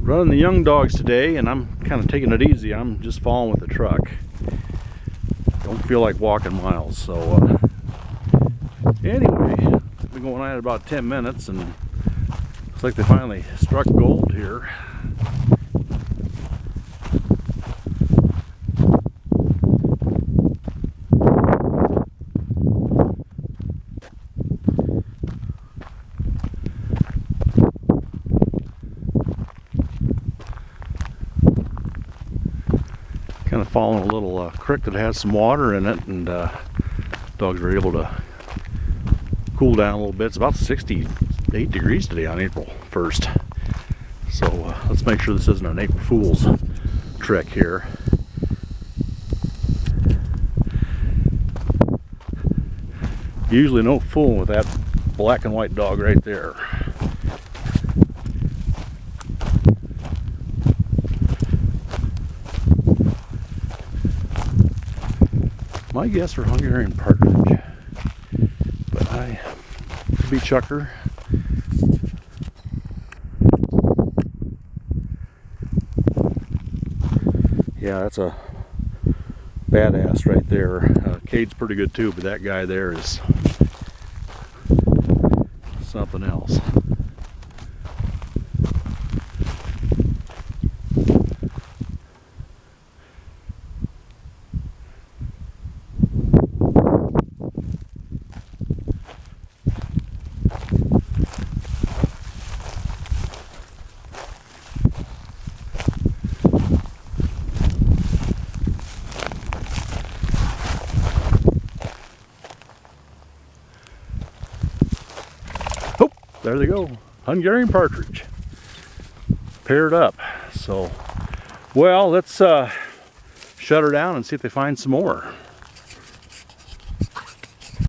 Running the young dogs today, and I'm kind of taking it easy. I'm just following with the truck. Don't feel like walking miles, so anyway, I've been going at it about 10 minutes, and looks like they finally struck gold here. Kind of following a little creek that has some water in it, and dogs were able to cool down a little bit. It's about 68 degrees today on April 1st. So let's make sure this isn't an April Fool's trick here. Usually no fooling with that black and white dog right there. My guess for Hungarian partridge, but I could be chucker. Yeah, that's a badass right there. Cade's pretty good too, but that guy there is something else. There they go, Hungarian partridge, paired up. So, well, let's shut her down and see if they find some more.